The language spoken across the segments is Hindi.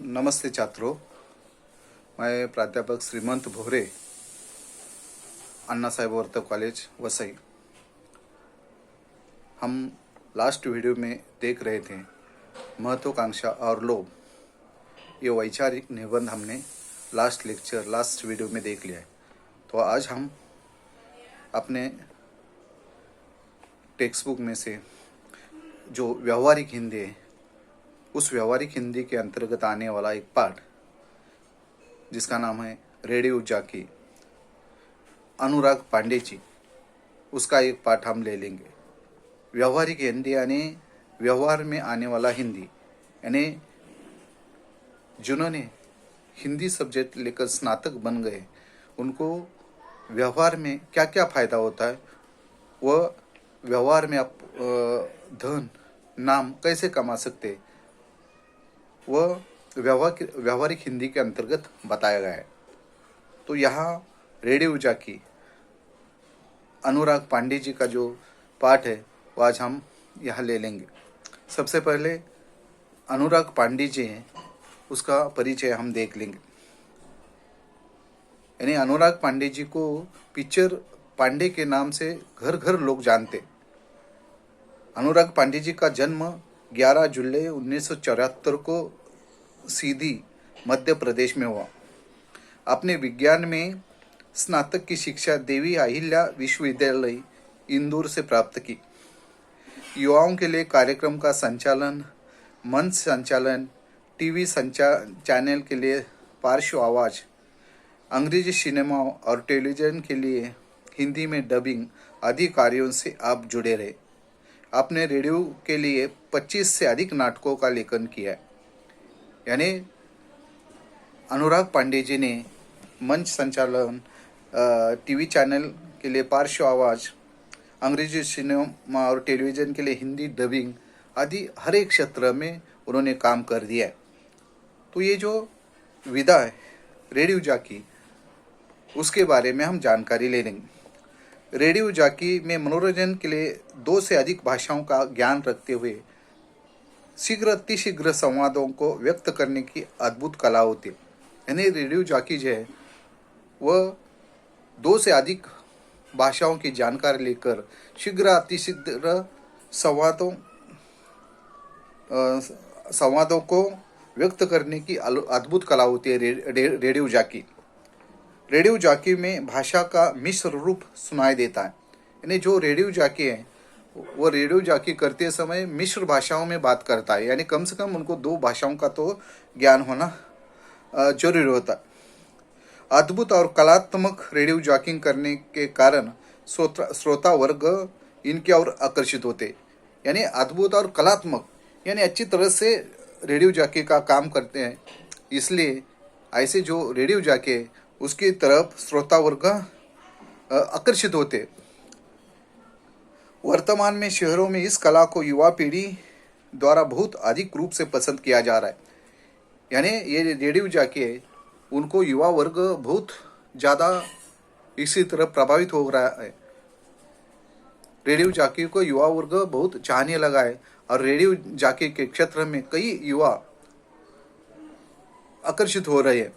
नमस्ते छात्रों, मैं प्राध्यापक श्रीमंत भोरे, अन्ना साहेब वर्त कॉलेज वसई। हम लास्ट वीडियो में देख रहे थे महत्वाकांक्षा और लोभ, ये वैचारिक निबंध हमने लास्ट वीडियो में देख लिया है। तो आज हम अपने टेक्स्ट बुक में से जो व्यवहारिक हिंदी है, उस व्यवहारिक हिंदी के अंतर्गत आने वाला एक पाठ जिसका नाम है रेडियो जॉकी, अनुराग पांडे जी, उसका एक पाठ हम ले लेंगे। व्यवहारिक हिंदी यानी व्यवहार में आने वाला हिंदी, यानी जिन्होंने हिंदी सब्जेक्ट लेकर स्नातक बन गए, उनको व्यवहार में क्या क्या फायदा होता है, वह व्यवहार में आप धन नाम कैसे कमा सकते, वह व्यवहारिक हिंदी के अंतर्गत बताया गया है। तो यहाँ रेडियो जॉकी अनुराग पांडे जी का जो पाठ है वो आज हम यहाँ ले लेंगे। सबसे पहले अनुराग पांडे जी हैं, उसका परिचय हम देख लेंगे। यानी अनुराग पांडे जी को पिक्चर पांडे के नाम से घर घर लोग जानते। अनुराग पांडे जी का जन्म 11 जुलाई 1974 को सीधी मध्य प्रदेश में हुआ। अपने विज्ञान में स्नातक की शिक्षा देवी अहिल्या विश्वविद्यालय इंदौर से प्राप्त की। युवाओं के लिए कार्यक्रम का संचालन, मंच संचालन, टीवी चैनल के लिए पार्श्व आवाज, अंग्रेजी सिनेमा और टेलीविजन के लिए हिंदी में डबिंग आदि कार्यों से आप जुड़े रहे। आपने रेडियो के लिए 25 से अधिक नाटकों का लेखन किया है। यानी अनुराग पांडे जी ने मंच संचालन, टीवी चैनल के लिए पार्श्व आवाज, अंग्रेजी सिनेमा और टेलीविज़न के लिए हिंदी डबिंग आदि हर एक क्षेत्र में उन्होंने काम कर दिया है। तो ये जो विधा है रेडियो जॉकी, उसके बारे में हम जानकारी ले लेंगे। रेडियो जॉकी में मनोरंजन के लिए 2 से अधिक भाषाओं का ज्ञान रखते हुए अतिशीघ्र संवादों को व्यक्त करने की अद्भुत कला होती है। यानी रेडियो जॉकी जो है वह 2 से अधिक भाषाओं की जानकारी लेकर अतिशीघ्र संवादों को व्यक्त करने की अद्भुत कला होती है रेडियो जॉकी। रेडियो जॉकी में भाषा का मिश्र रूप सुनाई देता है। यानी जो रेडियो जॉकी है वो रेडियो जॉकी करते समय मिश्र भाषाओं में बात करता है। यानी कम से कम उनको 2 भाषाओं का तो ज्ञान होना जरूरी होता है। अद्भुत और कलात्मक रेडियो जॉकिंग करने के कारण श्रोता वर्ग इनके और आकर्षित होते। यानी अद्भुत और कलात्मक यानी अच्छी तरह से रेडियो जॉकी का काम करते हैं, इसलिए ऐसे जो रेडियो जॉकी है उसकी तरफ श्रोता वर्ग आकर्षित होते। वर्तमान में शहरों में इस कला को युवा पीढ़ी द्वारा बहुत अधिक रूप से पसंद किया जा रहा है। यानी ये रेडियो जॉकी है, उनको युवा वर्ग बहुत ज़्यादा इसी तरह प्रभावित हो रहा है। रेडियो जॉकी को युवा वर्ग बहुत चाहने लगा है और रेडियो जॉकी के क्षेत्र में कई युवा आकर्षित हो रहे हैं।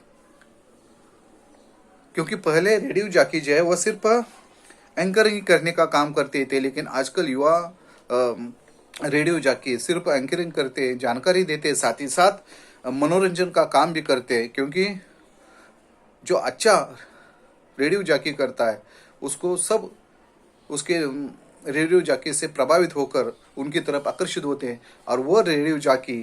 क्योंकि पहले रेडियो जॉकी जो है वह सिर्फ एंकरिंग करने का काम करते थे, लेकिन आजकल युवा रेडियो जॉकी सिर्फ एंकरिंग करते, जानकारी देते, साथ ही साथ मनोरंजन का काम भी करते हैं। क्योंकि जो अच्छा रेडियो जॉकी करता है उसको सब उसके रेडियो जॉकी से प्रभावित होकर उनकी तरफ आकर्षित होते हैं और वह रेडियो जॉकी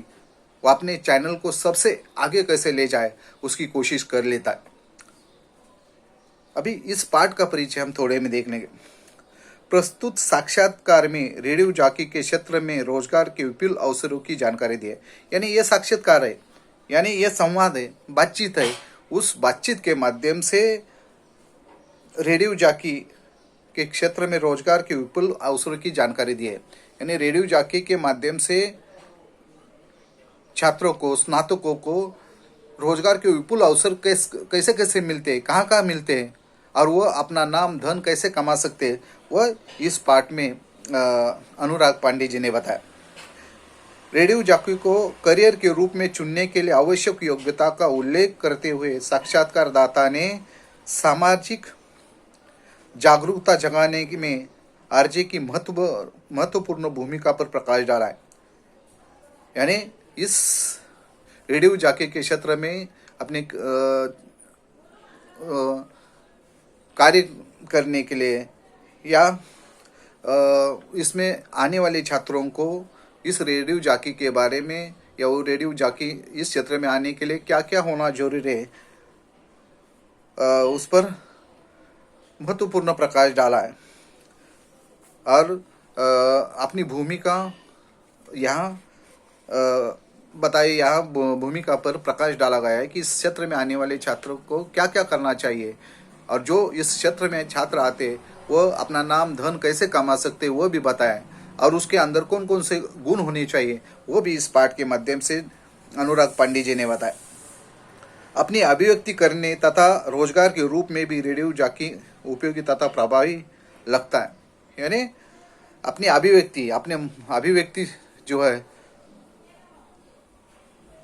वो अपने चैनल को सबसे आगे कैसे ले जाए उसकी कोशिश कर लेता है। अभी इस पाठ का परिचय हम थोड़े में देख लेंगे। प्रस्तुत साक्षात्कार में रेडियो जॉकी के क्षेत्र में रोजगार के विपुल अवसरों की जानकारी दी है। यानी यह साक्षात्कार है, यानी यह संवाद है, बातचीत है। उस बातचीत के माध्यम से रेडियो जॉकी के क्षेत्र में रोजगार के विपुल अवसरों की जानकारी दी है। यानी रेडियो जॉकी के माध्यम से छात्रों को, स्नातकों को रोजगार के विपुल अवसर कैसे कैसे मिलते हैं, कहाँ कहाँ मिलते हैं और वह अपना नाम धन कैसे कमा सकते हैं, वह इस पाठ में अनुराग पांडे जी ने बताया। रेडियो जॉकी को करियर के रूप में चुनने के लिए आवश्यक योग्यता का उल्लेख करते हुए साक्षात्कारदाता ने सामाजिक जागरूकता जगाने में आरजे की महत्वपूर्ण भूमिका पर प्रकाश डाला है। यानी इस रेडियो जॉकी के क्षेत्र में अपने कार्य करने के लिए या इसमें आने वाले छात्रों को इस रेडियो जॉकी के बारे में या वो रेडियो जॉकी इस क्षेत्र में आने के लिए क्या क्या होना जरूरी है, उस पर महत्वपूर्ण प्रकाश डाला है और अपनी भूमिका यहाँ बताइए। यहाँ भूमिका पर प्रकाश डाला गया है कि इस क्षेत्र में आने वाले छात्रों को क्या क्या करना चाहिए और जो इस क्षेत्र में छात्र आते वो अपना नाम धन कैसे कमा सकते वो भी बताया और उसके अंदर कौन कौन से गुण होने चाहिए वो भी इस पाठ के माध्यम से अनुराग पांडे जी ने बताया। अपनी अभिव्यक्ति करने तथा रोजगार के रूप में भी रेडियो जॉकी उपयोगी तथा प्रभावी लगता है। यानी अपनी अभिव्यक्ति जो है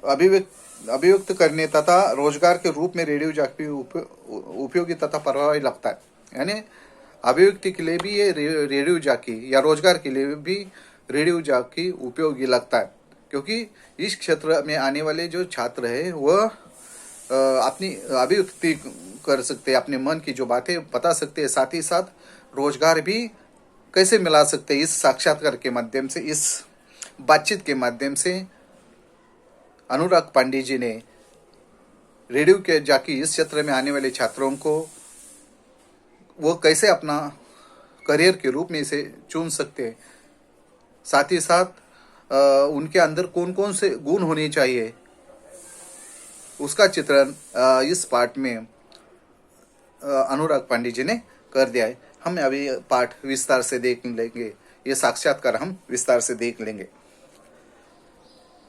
अभिव्यक्त करने तथा रोजगार के रूप में रेडियो जॉकी उपयोगी तथा प्रभावी लगता है। यानी अभिव्यक्ति के लिए भी ये रेडियो जॉकी या रोजगार के लिए भी रेडियो जॉकी उपयोगी लगता है, क्योंकि इस क्षेत्र में आने वाले जो छात्र है वह अपनी अभिव्यक्ति कर सकते हैं, अपने मन की जो बातें बता सकते हैं, साथ ही साथ रोजगार भी कैसे मिला सकते हैं। इस साक्षात्कार के माध्यम से, इस बातचीत के माध्यम से अनुराग पांडे जी ने रेडियो के जॉकी इस क्षेत्र में आने वाले छात्रों को वो कैसे अपना करियर के रूप में इसे चुन सकते हैं, साथ ही साथ उनके अंदर कौन कौन से गुण होने चाहिए उसका चित्रण इस पाठ में अनुराग पांडे जी ने कर दिया है। हम अभी पाठ विस्तार से देख लेंगे, ये साक्षात्कार हम विस्तार से देख लेंगे।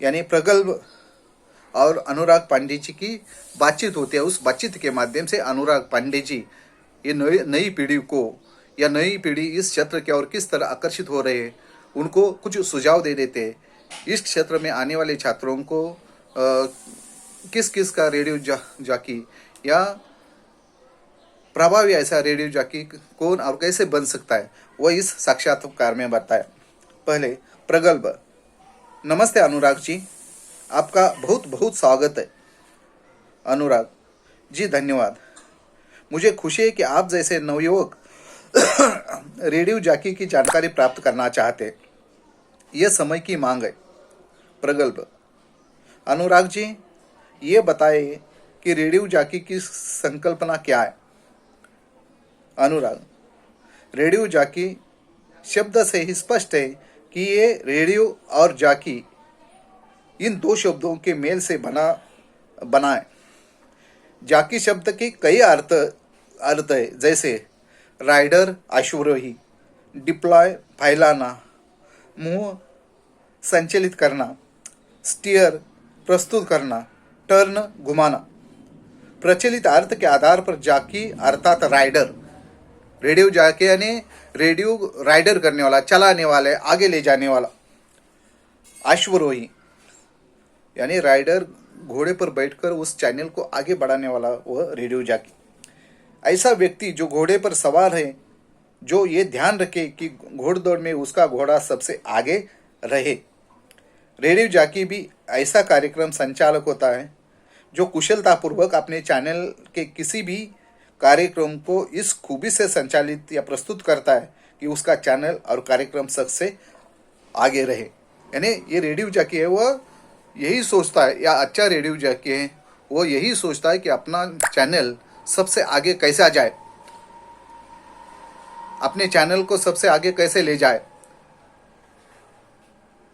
यानी प्रगल्भ और अनुराग पांडे जी की बातचीत होती है, उस बातचीत के माध्यम से अनुराग पांडे जी ये नई पीढ़ी को या नई पीढ़ी इस क्षेत्र की ओर किस तरह आकर्षित हो रहे हैं उनको कुछ सुझाव दे देते हैं। इस क्षेत्र में आने वाले छात्रों को किस किस का रेडियो जॉकी या प्रभावी ऐसा रेडियो जॉकी कौन और कैसे बन सकता है वह इस साक्षात्कार में बताया। पहले प्रगल्भ। नमस्ते अनुराग जी, आपका बहुत बहुत स्वागत है। अनुराग जी धन्यवाद। मुझे खुशी है कि आप जैसे नवयुवक रेडियो जॉकी की जानकारी प्राप्त करना चाहते हैं, यह समय की मांग है। प्रगल्भ। अनुराग जी ये बताइए कि रेडियो जॉकी की संकल्पना क्या है। अनुराग। रेडियो जॉकी शब्द से ही स्पष्ट है कि ये रेडियो और जॉकी इन दो शब्दों के मेल से बना है। जॉकी शब्द के कई अर्थ है, जैसे राइडर अश्वरोही, डिप्लॉय फैलाना, मुंह संचालित करना, स्टीयर प्रस्तुत करना, टर्न घुमाना। प्रचलित अर्थ के आधार पर जॉकी अर्थात राइडर, रेडियो जॉकी यानी रेडियो राइडर करने वाला, चलाने वाले, आगे ले जाने वाला। अश्वरोही यानी राइडर घोड़े पर बैठकर उस चैनल को आगे बढ़ाने वाला वह रेडियो जॉकी। ऐसा व्यक्ति जो घोड़े पर सवार है, जो ये ध्यान रखे कि घोड़दौड़ में उसका घोड़ा सबसे आगे रहे। रेडियो जॉकी भी ऐसा कार्यक्रम संचालक होता है जो कुशलतापूर्वक अपने चैनल के किसी भी कार्यक्रम को इस खूबी से संचालित या प्रस्तुत करता है कि उसका चैनल और कार्यक्रम सबसे आगे रहे। यानी ये रेडियो जॉकी है वह यही सोचता है, या अच्छा रेडियो जॉकी है वो यही सोचता है कि अपना चैनल सबसे आगे कैसे आ जाए, अपने चैनल को सबसे आगे कैसे ले जाए।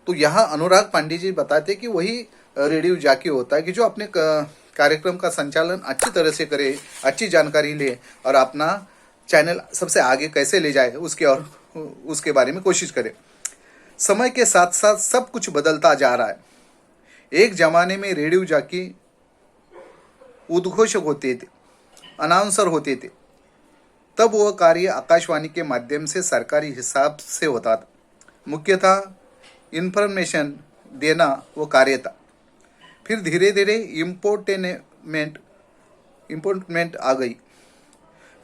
तो यहाँ अनुराग पांडे जी बताते कि वही रेडियो जॉकी होता है कि जो अपने कार्यक्रम का संचालन अच्छी तरह से करे, अच्छी जानकारी ले और अपना चैनल सबसे आगे कैसे ले जाए उसके बारे में कोशिश करे। समय के साथ साथ सब कुछ बदलता जा रहा है। एक जमाने में रेडियो जॉकी उद्घोषक होते थे, अनाउंसर होते थे। तब वह कार्य आकाशवाणी के माध्यम से सरकारी हिसाब से होता था। मुख्यतः इंफॉर्मेशन देना वो कार्य था। फिर धीरे धीरे इम्पोर्टमेंट आ गई,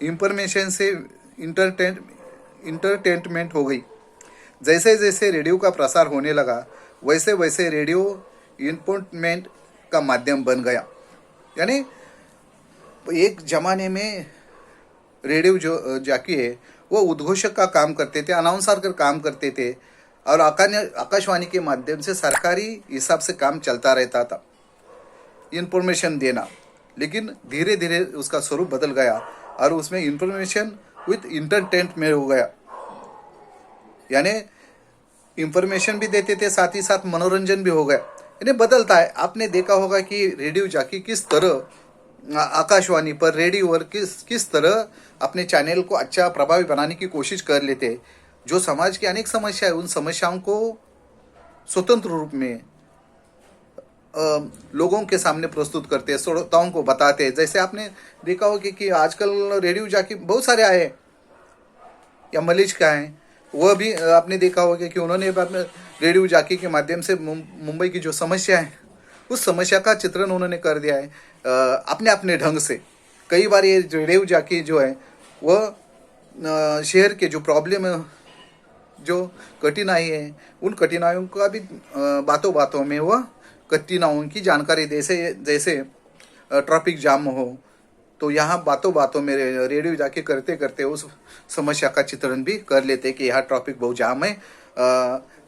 इंफॉर्मेशन से इंटरटेनमेंट हो गई। जैसे जैसे रेडियो का प्रसार होने लगा वैसे वैसे रेडियो इंफोटेनमेंट का माध्यम बन गया। यानी एक जमाने में रेडियो जो जाकी है वो उद्घोषक का काम करते थे, अनाउंसर का काम करते थे, और आकाशवाणी के माध्यम से सरकारी हिसाब से काम चलता रहता था, इंफॉर्मेशन देना। लेकिन धीरे धीरे उसका स्वरूप बदल गया और उसमें इंफॉर्मेशन विथ इंटरटेनमेंट में हो गया। यानी इंफॉर्मेशन भी देते थे, साथ ही साथ मनोरंजन भी हो गया। यानी बदलता है। आपने देखा होगा कि रेडियो जाकी किस तरह आकाशवाणी पर रेडियो पर किस तरह अपने चैनल को अच्छा प्रभावी बनाने की कोशिश कर लेते। जो समाज की अनेक समस्या है उन समस्याओं को स्वतंत्र रूप में लोगों के सामने प्रस्तुत करते, श्रोताओं को बताते। जैसे आपने देखा होगा कि आजकल रेडियो जाकी बहुत सारे आए, या मलिज का है, वह भी आपने देखा होगा कि उन्होंने रेडियो जाकी के माध्यम से मुंबई की जो समस्या है उस समस्या का चित्रण उन्होंने कर दिया है अपने अपने ढंग से। कई बार ये रेडियो जाकी जो है वह शहर के जो प्रॉब्लम है, जो कठिनाई है, उन कठिनाइयों का भी बातों बातों में वह कठिनाइयों की जानकारी जैसे ट्रैफिक जाम हो तो यहाँ बातों बातों में रेडियो जाके करते करते उस समस्या का चित्रण भी कर लेते कि यहाँ ट्रैफिक बहुत जाम है,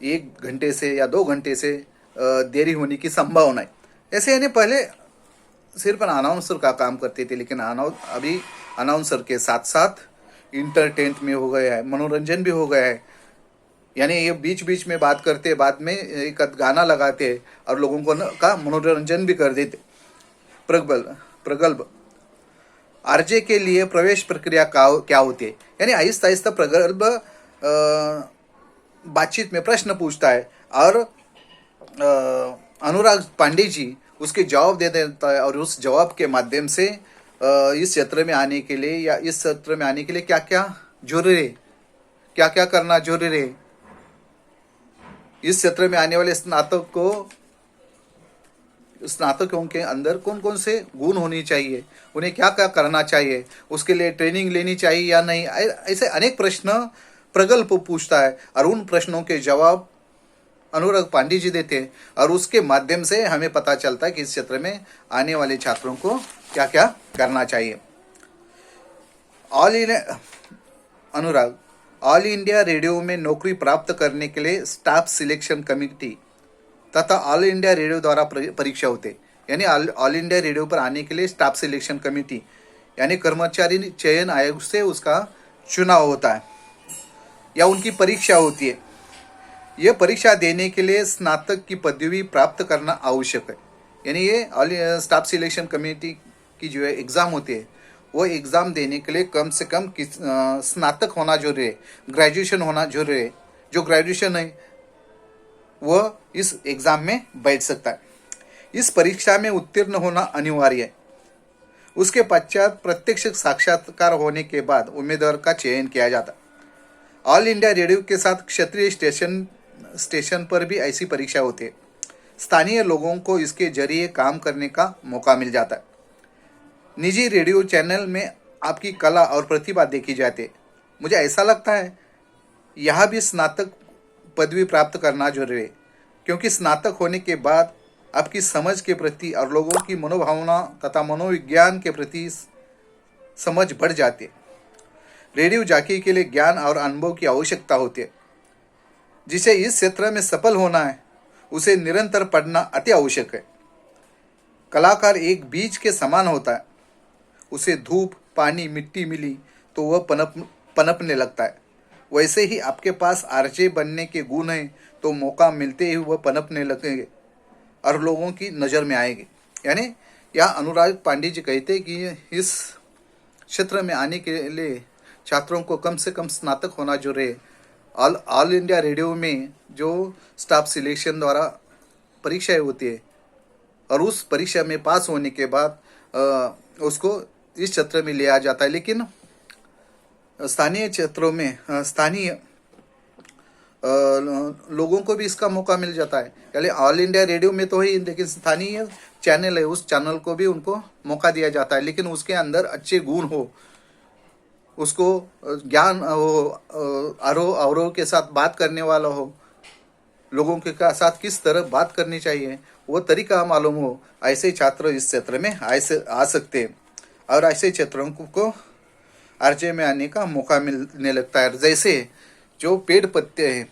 1 घंटे से या 2 घंटे से देरी होने की संभावना है। ऐसे यानी पहले सिर्फ अनाउंसर का काम करते थे, लेकिन अभी अनाउंसर के साथ साथ इंटरटेनमेंट में हो गया है, मनोरंजन भी हो गया है। यानी ये बीच बीच में बात करते, बाद में एक गाना लगाते और लोगों को का मनोरंजन भी कर देते। प्रगल्भ आरजे के लिए प्रवेश प्रक्रिया क्या होती है? यानी आहिस्ता आहिस्ता प्रगल्भ बातचीत में प्रश्न पूछता है और अनुराग पांडे जी उसके जवाब दे देता है, और उस जवाब के माध्यम से इस क्षेत्र में आने के लिए या इस क्षेत्र में आने के लिए क्या क्या जरूरी है, क्या क्या करना जरूरी है, इस क्षेत्र में आने वाले स्नातकों के अंदर कौन कौन से गुण होनी चाहिए, उन्हें क्या क्या करना चाहिए, उसके लिए ट्रेनिंग लेनी चाहिए या नहीं। ऐसे अनेक प्रश्न प्रगल्भ पूछता है और उन प्रश्नों के जवाब अनुराग पांडे जी देते हैं, और उसके माध्यम से हमें पता चलता है कि इस क्षेत्र में आने वाले छात्रों को क्या क्या करना चाहिए। ऑल इंडिया रेडियो में नौकरी प्राप्त करने के लिए स्टाफ सिलेक्शन कमेटी तथा ऑल इंडिया रेडियो द्वारा परीक्षा होते। यानी ऑल इंडिया रेडियो पर आने के लिए स्टाफ सिलेक्शन कमेटी यानी कर्मचारी चयन आयोग से उसका चुनाव होता है या उनकी परीक्षा होती है। यह परीक्षा देने के लिए स्नातक की पदवी प्राप्त करना आवश्यक है। यानी ये स्टाफ सिलेक्शन कमेटी की जो है एग्ज़ाम होती है, वो एग्ज़ाम देने के लिए कम से कम स्नातक होना जरूरी है, ग्रेजुएशन होना जरूरी है। जो ग्रेजुएशन है वह इस एग्ज़ाम में बैठ सकता है। इस परीक्षा में उत्तीर्ण होना अनिवार्य है। उसके पश्चात प्रत्यक्ष साक्षात्कार होने के बाद उम्मीदवार का चयन किया जाता है। ऑल इंडिया रेडियो के साथ क्षेत्रीय स्टेशन पर भी ऐसी परीक्षा होती है। स्थानीय लोगों को इसके जरिए काम करने का मौका मिल जाता है। निजी रेडियो चैनल में आपकी कला और प्रतिभा देखी जाती है। मुझे ऐसा लगता है यहाँ भी स्नातक पदवी प्राप्त करना जरूरी है, क्योंकि स्नातक होने के बाद आपकी समझ के प्रति और लोगों की मनोभावना तथा मनोविज्ञान के प्रति समझ बढ़ जाती है। रेडियो जाकी के लिए ज्ञान और अनुभव की आवश्यकता होती है। जिसे इस क्षेत्र में सफल होना है उसे निरंतर पढ़ना अति आवश्यक है। कलाकार एक बीज के समान होता है। उसे धूप, पानी, मिट्टी मिली तो वह पनपने लगता है। वैसे ही आपके पास आरजे बनने के गुण हैं तो मौका मिलते ही वह पनपने लगेंगे और लोगों की नज़र में आएंगे। यानी यहाँ अनुराग पांडे जी कहते हैं कि इस क्षेत्र में आने के लिए छात्रों को कम से कम स्नातक होना जरूरी है। ऑल इंडिया रेडियो में जो स्टाफ सिलेक्शन द्वारा परीक्षाएं होती है और उस परीक्षा में पास होने के बाद उसको इस क्षेत्र में लिया जाता है। लेकिन स्थानीय क्षेत्रों में स्थानीय लोगों को भी इसका मौका मिल जाता है। यानी ऑल इंडिया रेडियो में तो ही, लेकिन स्थानीय चैनल है उस चैनल को भी उनको मौका दिया जाता है, लेकिन उसके अंदर अच्छे गुण हो, उसको ज्ञान हो, आरोह अवरोह के साथ बात करने वाला हो, लोगों के साथ किस तरह बात करनी चाहिए वो तरीका मालूम हो, ऐसे छात्र इस क्षेत्र में आ सकते हैं और ऐसे छात्रों को आरजे में आने का मौका मिलने लगता है। जैसे जो पेड़ पत्ते हैं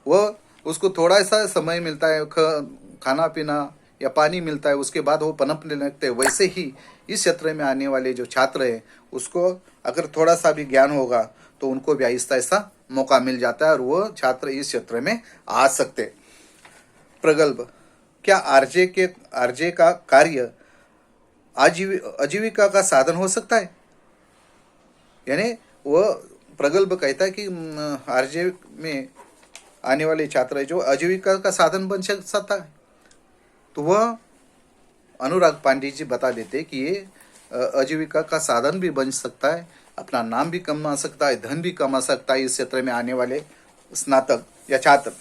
वह उसको थोड़ा सा समय मिलता है, खाना पीना या पानी मिलता है, उसके बाद वो पनपने लगते हैं। वैसे ही इस क्षेत्र में आने वाले जो छात्र हैं उसको अगर थोड़ा सा भी ज्ञान होगा तो उनको भी आहिस्ता आहिस्ता मौका मिल जाता है और वो छात्र इस क्षेत्र में आ सकते। प्रगल्भ, क्या आरजे का कार्य आजीविका का साधन हो सकता है? यानी वह प्रगल्भ कहता है कि आरजे में आने वाले छात्र जो आजीविका का साधन बन सकता है, तो वह अनुराग पांडे जी बता देते कि ये आजीविका का साधन भी बन सकता है, अपना नाम भी कमा सकता है, धन भी कमा सकता है इस क्षेत्र में आने वाले स्नातक या छात्र।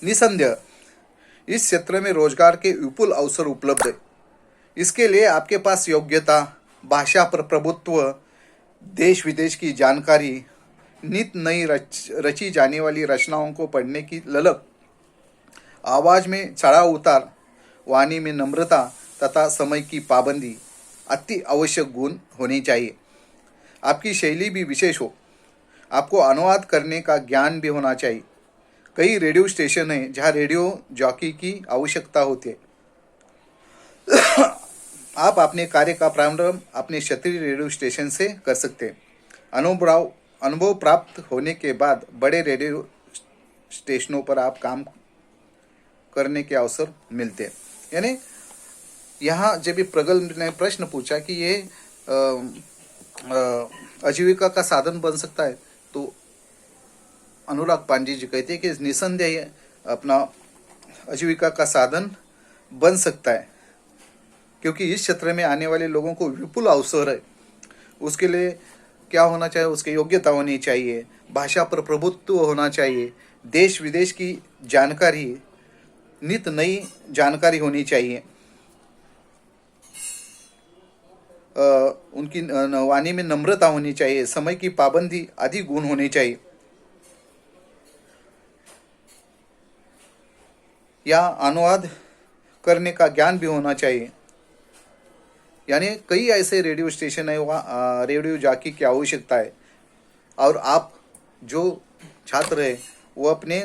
निसंदेह इस क्षेत्र में रोजगार के विपुल अवसर उपलब्ध है। इसके लिए आपके पास योग्यता, भाषा पर प्रभुत्व, देश विदेश की जानकारी, नित नई रची जाने वाली रचनाओं को पढ़ने की ललक, आवाज में चढ़ाव उतार, वाणी में नम्रता तथा समय की पाबंदी अति आवश्यक गुण होनी चाहिए। आपकी शैली भी विशेष हो, आपको अनुवाद करने का ज्ञान भी होना चाहिए। कई रेडियो स्टेशन हैं जहां रेडियो जॉकी की आवश्यकता होती है। आप अपने कार्य का प्रारंभ अपने क्षेत्रीय रेडियो स्टेशन से कर सकते हैं। अनुभव प्राप्त होने के बाद बड़े रेडियो स्टेशनों पर आप काम करने के अवसर मिलते हैं। यानी यहाँ जब भी प्रगल्भ ने प्रश्न पूछा कि ये आजीविका का साधन बन सकता है, तो अनुराग पांडे जी कहते हैं कि निसंदेह अपना आजीविका का साधन बन सकता है, क्योंकि इस क्षेत्र में आने वाले लोगों को विपुल अवसर है। उसके लिए क्या होना चाहिए? उसकी योग्यता होनी चाहिए, भाषा पर प्रभुत्व होना चाहिए, देश विदेश की जानकारी, नित नई जानकारी होनी चाहिए, उनकी वाणी में नम्रता होनी चाहिए, समय की पाबंदी आदि गुण होने चाहिए। या अनुवाद करने का ज्ञान भी होना चाहिए। यानी कई ऐसे रेडियो स्टेशन है वहाँ रेडियो जॉकी की आवश्यकता है, और आप जो छात्र है वो अपने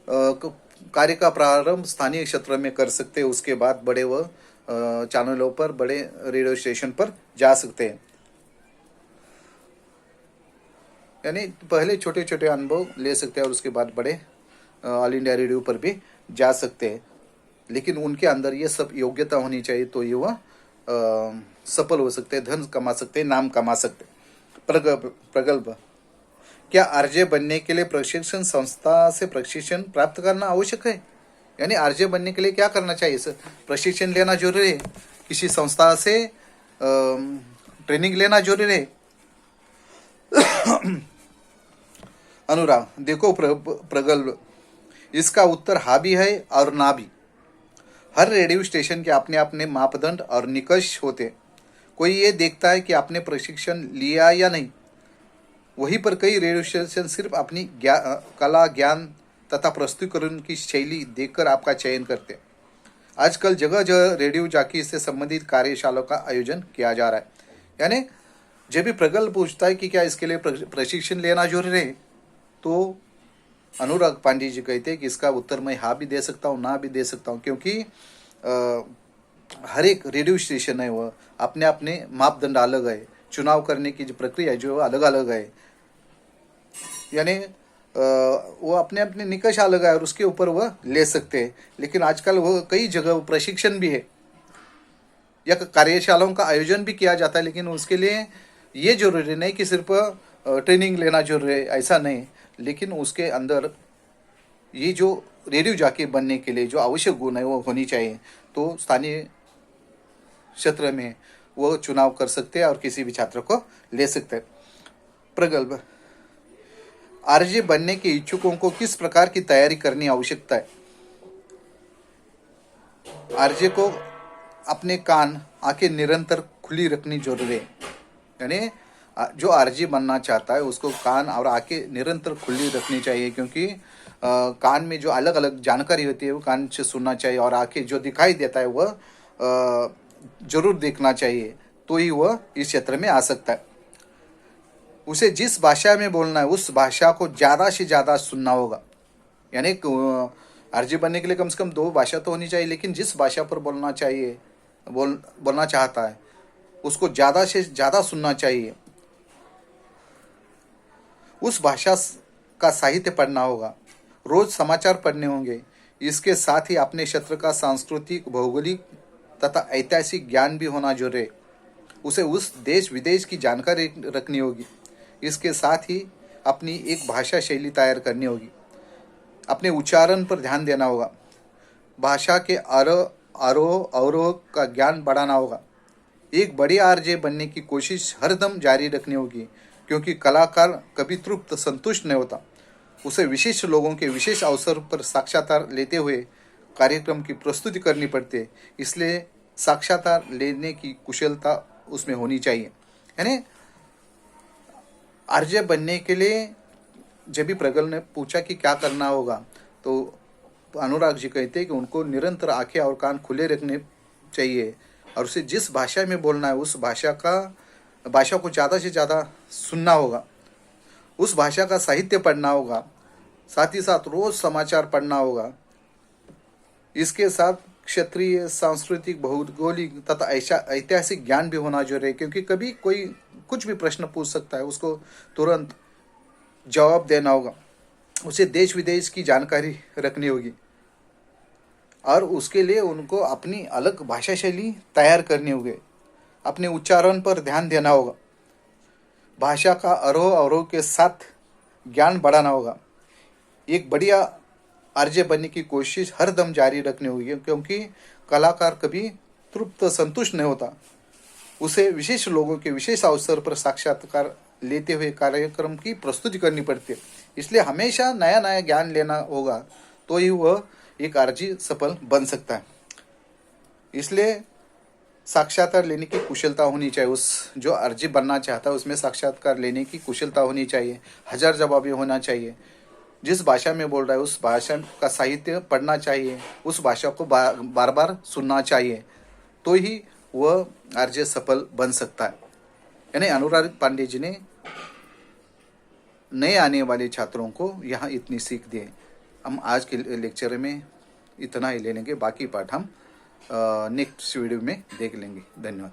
कार्य का प्रारंभ स्थानीय क्षेत्र में कर सकते हैं। उसके बाद बड़े व चैनलों पर, बड़े रेडियो स्टेशन पर जा सकते हैं। यानी पहले छोटे छोटे अनुभव ले सकते हैं और उसके बाद बड़े ऑल इंडिया रेडियो पर भी जा सकते हैं, लेकिन उनके अंदर ये सब योग्यता होनी चाहिए, तो ये वह सफल हो सकते हैं, धन कमा सकते हैं, नाम कमा सकते हैं। प्रगल्भ, क्या आरजे बनने के लिए प्रशिक्षण संस्था से प्रशिक्षण प्राप्त करना आवश्यक है? यानी आरजे बनने के लिए क्या करना चाहिए? सर, प्रशिक्षण लेना जरूरी है, किसी संस्था से ट्रेनिंग लेना जरूरी है। अनुराग, देखो प्रगल्भ, इसका उत्तर हाँ भी है और ना भी। हर रेडियो स्टेशन के अपने अपने मापदंड और निकष होते। कोई ये देखता है कि आपने प्रशिक्षण लिया या नहीं। वहीं पर कई रेडियो स्टेशन सिर्फ अपनी कला, ज्ञान तथा प्रस्तुतिकरण की शैली देखकर आपका चयन करते। आजकल जगह जगह रेडियो जॉकी से संबंधित कार्यशालाओं का आयोजन किया जा रहा है। यानी जब भी प्रगल्भ पूछता है कि क्या इसके लिए प्रशिक्षण लेना जरूरी है, तो अनुराग पांडे जी कहते हैं कि इसका उत्तर मैं हाँ भी दे सकता हूँ, ना भी दे सकता हूँ, क्योंकि हर एक रेडियो स्टेशन है वह अपने अपने मापदंड अलग है, चुनाव करने की जो प्रक्रिया है जो अलग अलग है। यानी वो अपने अपने निकष अलग है और उसके ऊपर वह ले सकते हैं। लेकिन आजकल वो कई जगह प्रशिक्षण भी है या कार्यशालाओं का आयोजन भी किया जाता है, लेकिन उसके लिए ये जरूरी नहीं कि सिर्फ ट्रेनिंग लेना जरूरी है, ऐसा नहीं। लेकिन उसके अंदर ये जो रेडियो जॉकी बनने के लिए जो आवश्यक गुण है वो होनी चाहिए, तो स्थानीय क्षेत्र में वो चुनाव कर सकते हैं और किसी भी छात्र को ले सकते हैं। प्रगल्भ, आरजे बनने के इच्छुकों को किस प्रकार की तैयारी करनी आवश्यकता है। आरजे को अपने कान आंखें निरंतर खुली रखनी जरूरी है। यानी जो आरजे बनना चाहता है उसको कान और आंखें निरंतर खुली रखनी चाहिए, क्योंकि कान में जो अलग अलग जानकारी होती है वो कान से सुनना चाहिए, और आंखें जो दिखाई देता है वह जरूर देखना चाहिए, तो ही वह इस क्षेत्र में आ सकता है। उसे जिस भाषा में बोलना है उस भाषा को ज़्यादा से ज़्यादा सुनना होगा। यानी आरजे बनने के लिए कम से कम 2 भाषा तो होनी चाहिए, लेकिन जिस भाषा पर बोलना चाहता है उसको ज़्यादा से ज़्यादा सुनना चाहिए। उस भाषा का साहित्य पढ़ना होगा, रोज समाचार पढ़ने होंगे। इसके साथ ही अपने क्षेत्र का सांस्कृतिक, भौगोलिक तथा ऐतिहासिक ज्ञान भी होना जरूरी है। उसे उस देश विदेश की जानकारी रखनी होगी। इसके साथ ही अपनी एक भाषा शैली तैयार करनी होगी। अपने उच्चारण पर ध्यान देना होगा। भाषा के आरोह अवरोह का ज्ञान बढ़ाना होगा। एक बड़ी आरजे बनने की कोशिश हरदम जारी रखनी होगी, क्योंकि कलाकार कभी तृप्त संतुष्ट नहीं होता। उसे विशेष लोगों के विशेष अवसर पर साक्षात्कार लेते हुए कार्यक्रम की प्रस्तुति करनी पड़ती है। इसलिए साक्षात्कार लेने की कुशलता उसमें होनी चाहिए। यानी आरजे बनने के लिए जब भी प्रगल ने पूछा कि क्या करना होगा, तो अनुराग जी कहते हैं कि उनको निरंतर आंखें और कान खुले रखने चाहिए, और उसे जिस भाषा में बोलना है उस भाषा को ज़्यादा से ज़्यादा सुनना होगा। उस भाषा का साहित्य पढ़ना होगा, साथ ही साथ रोज समाचार पढ़ना होगा। इसके साथ क्षेत्रीय, सांस्कृतिक, भौगोलिक तथा ऐतिहासिक ज्ञान भी होना जरूरी है, क्योंकि कभी कोई कुछ भी प्रश्न पूछ सकता है, उसको तुरंत जवाब देना होगा। उसे देश विदेश की जानकारी रखनी होगी, और उसके लिए उनको अपनी अलग भाषा शैली तैयार करनी होगी। अपने उच्चारण पर ध्यान देना होगा। भाषा का आरोह अवरोह के साथ ज्ञान बढ़ाना होगा। एक बढ़िया आरजे बनने की कोशिश हर दम जारी रखनी होगी, क्योंकि कलाकार कभी तृप्त संतुष्ट नहीं होता। उसे विशेष लोगों के विशेष अवसर पर साक्षात्कार लेते हुए कार्यक्रम की प्रस्तुति करनी पड़ती है। इसलिए हमेशा नया नया ज्ञान लेना होगा, तो ही वह एक आरजे सफल बन सकता है। इसलिए साक्षात्कार लेने की कुशलता होनी चाहिए। उस जो आरजे बनना चाहता है उसमें साक्षात्कार लेने की कुशलता होनी चाहिए। 1000 जवाबी होना चाहिए। जिस भाषा में बोल रहा है उस भाषा का साहित्य पढ़ना चाहिए। उस भाषा को बार बार सुनना चाहिए, तो ही वह आरजे सफल बन सकता है। यानी अनुराग पांडे जी ने नए आने वाले छात्रों को यहाँ इतनी सीख दी है। हम आज के लेक्चर में इतना ही ले लेंगे, बाकी पार्ट हम नेक्स्ट वीडियो में देख लेंगे। धन्यवाद।